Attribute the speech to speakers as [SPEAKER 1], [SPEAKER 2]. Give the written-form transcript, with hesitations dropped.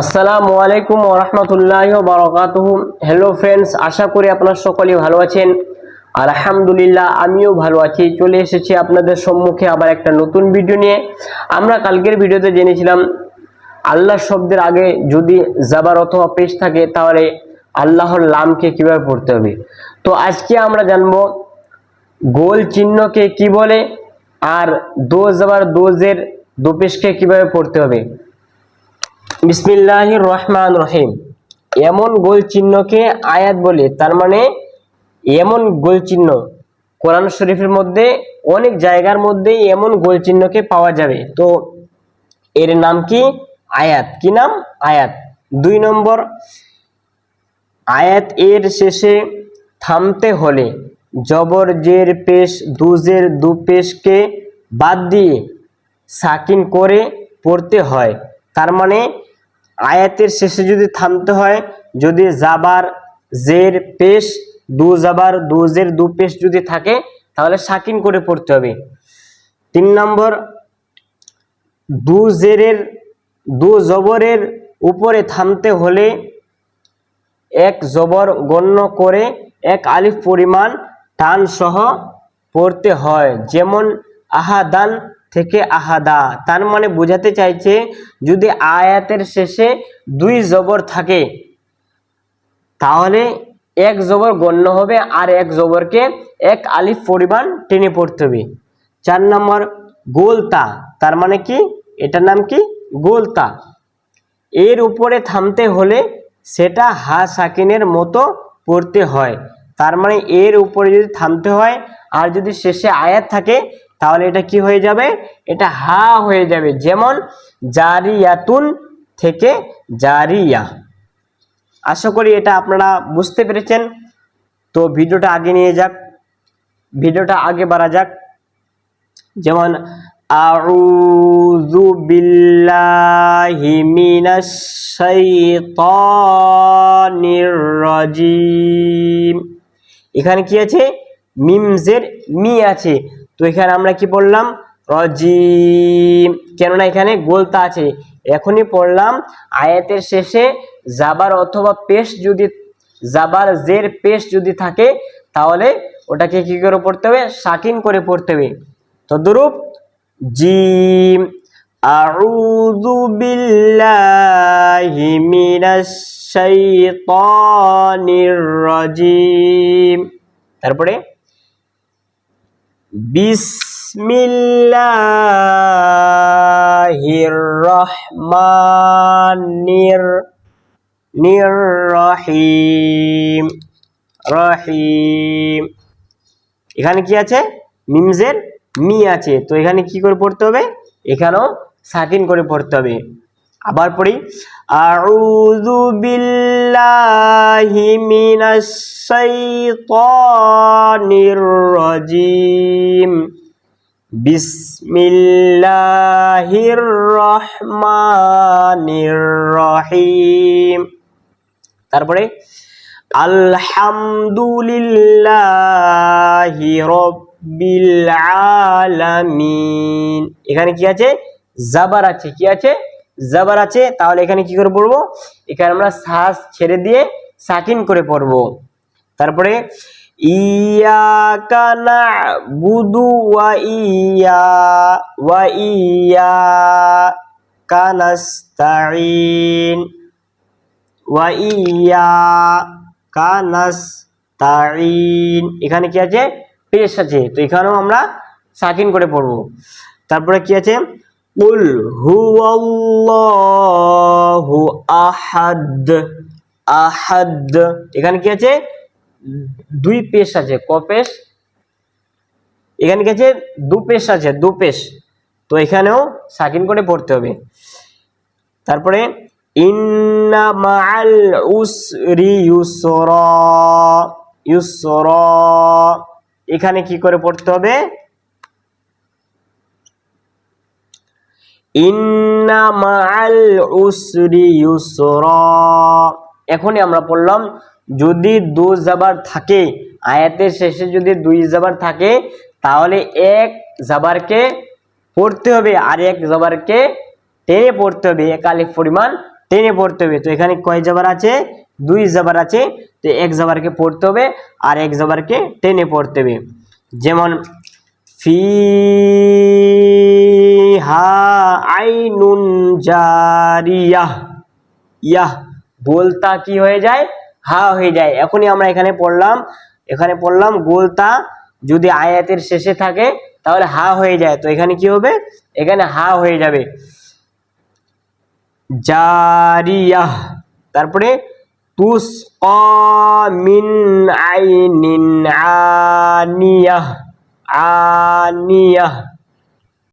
[SPEAKER 1] আসসালামু আলাইকুম ওয়া রাহমাতুল্লাহি ওয়া বারাকাতুহু। হ্যালো ফ্রেন্ডস, আশা করি আপনারা সকলেই ভালো আছেন। আলহামদুলিল্লাহ, আমিও ভালো আছি। চলে এসেছি আপনাদের সম্মুখে আবার একটা নতুন ভিডিও নিয়ে। আমরা কালকের ভিডিওতে জেনেছিলাম আল্লাহ শব্দের আগে যদি জাবার অথবা পেশ থাকে তাহলে আল্লাহর নামকে কিভাবে পড়তে হবে। তো আজকে আমরা জানবো গোল চিহ্নকে কি বলে আর দো জাবার দোজের দো পেশকে কিভাবে পড়তে হবে। বিসমিল্লাহির রহমান রহিম। এমন গোল চিহ্নকে আয়াত বলে, তার মানে এমন গোল চিহ্ন কোরআন শরীফের মধ্যে অনেক জায়গার মধ্যে এমন গোল চিহ্নকে পাওয়া যাবে। তো এর নাম কি? আয়াত। কি নাম? আয়াত। 2 নম্বর, আয়াত এর শেষে থামতে হলে জবর জের পেশ দুজের দু পেশকে বাদ দিয়ে সাকিন করে পড়তে হয়। তার মানে আয়াতের শেষে যদি থামতে হয়, যদি জাবার জের পেশ দু জাবার দুজের দু পেশ যদি থাকে তাহলে সাকিন করে পড়তে হবে। 3 নম্বর, দু জেরের দু জবরের উপরে থামতে হলে এক জবর গণ্য করে এক আলিফ পরিমাণ টান সহ পড়তে হয়, যেমন আহাদান থেকে আহাদা। তার মানে বোঝাতে চাইছে যদি আয়াতের শেষে 2 জবর থাকে তাহলে এক জবর গণ্য হবে আর এক জবরকে এক আলিফ পরিমাণ টেনে পড়তে হবে। 4 নম্বর, গোলতা। তার মানে কি? এটার নাম কি? গোলতা। এর উপরে থামতে হলে সেটা হা সাকিনের মতো পড়তে হয়। তার মানে এর উপরে যদি থামতে হয় আর যদি শেষে আয়াত থাকে তাহলে এটা কি হয়ে যাবে? এটা হা হয়ে যাবে, যেমন জারিয়াতুন থেকে জারিয়া। আশা করি এটা আপনারা বুঝতে পেরেছেন। তো ভিডিওটা আগে নিয়ে যাক, ভিডিওটা আগে বাড়া যাক। যেমন আউযু বিল্লাহি মিনাশ শাইতানির রাজিম। এখানে কি আছে? মিমজের মি আছে। তো এখানে আমরা কি পড়লাম? রাজিম, কেননা এখানে গোলতা আছে। এখনই পড়লাম আয়াতের শেষে জাবার অথবা পেশ যদি জাবার জের পেশ যদি থাকে তাহলে ওটাকে কি করে পড়তে হবে? সাকিন করে পড়তে হবে। তদ্রূপ জিম, আউযু বিল্লাহি মিনাশ শাইতানির রাজিম। তারপরে বিসমিল্লাহির রহমানির রহিম রহিম। এখানে কি আছে? মিমজের মি আছে। তো এখানে কি করে পড়তে হবে? এখানেও সাকিন করে পড়তে হবে। আবার পড়ি, আউযু বিল্লাহি মিনাশ শাইতানির রাজিম বিসমিল্লাহির রহমানির রহিম। তারপরে আলহামদুলিল্লাহি রাব্বিল আলামিন। এখানে কি আছে? জাবার আছে। কি আছে? জাবার আছে। তাহলে এখানে কি করে পড়বো? এখানে আমরা শ্বাস ছেড়ে দিয়ে সাকিন করে পড়বো। তারপরে ইয়াকা না'বুদু ওয়া ইয়াকা নাস্তাঈন ওয়া ইয়াকা নাস্তাঈন। এখানে কি আছে? পেশ আছে। তো এখানেও আমরা সাকিন করে পড়বো। তারপরে কি আছে? কুল হুয়াল্লাহু আহাদ আহাদ। এখানে কি আছে? 2 পেশ আছে। ক পেশ? এখানে কি আছে? 2 পেশ আছে। 2 পেশ। তো এখানেও সাকিন করে পড়তে হবে। তারপরে ইন্না মাআল উসরি ইউসরা ইউসরা। এখানে কি করে পড়তে হবে? ইন্না মাআল উসরি ইউসরা। এখনই আমরা পড়লাম যদি 2 জাবার থাকে, আয়াতের শেষে যদি 2 জাবার থাকে তাহলে এক জাবারকে পড়তে হবে আর এক জাবারকে টেনে পড়তে হবে এক আলিফ পরিমাণ টেনে পড়তে হবে। তো এখানে কয় জবর আছে? 2 জবর আছে। তো এক জবরকে পড়তে হবে আর এক জবরকে টেনে পড়তে হবে। যেমন ফিহা আইনুন জারিয়াহ, ইয়াহ গোলতা কি হয়ে যায়? হা হয়ে যায়। এখনই আমরা এখানে পড়লাম গোলতা যদি আয়াতের শেষে থাকে তাহলে হা হয়ে যায়। তো এখানে কি হবে? এখানে হা হয়ে যাবে। জারিয়াহ। তারপরে তুসকা মিন আইনিন আনিয়াহ, আনিয়াহ।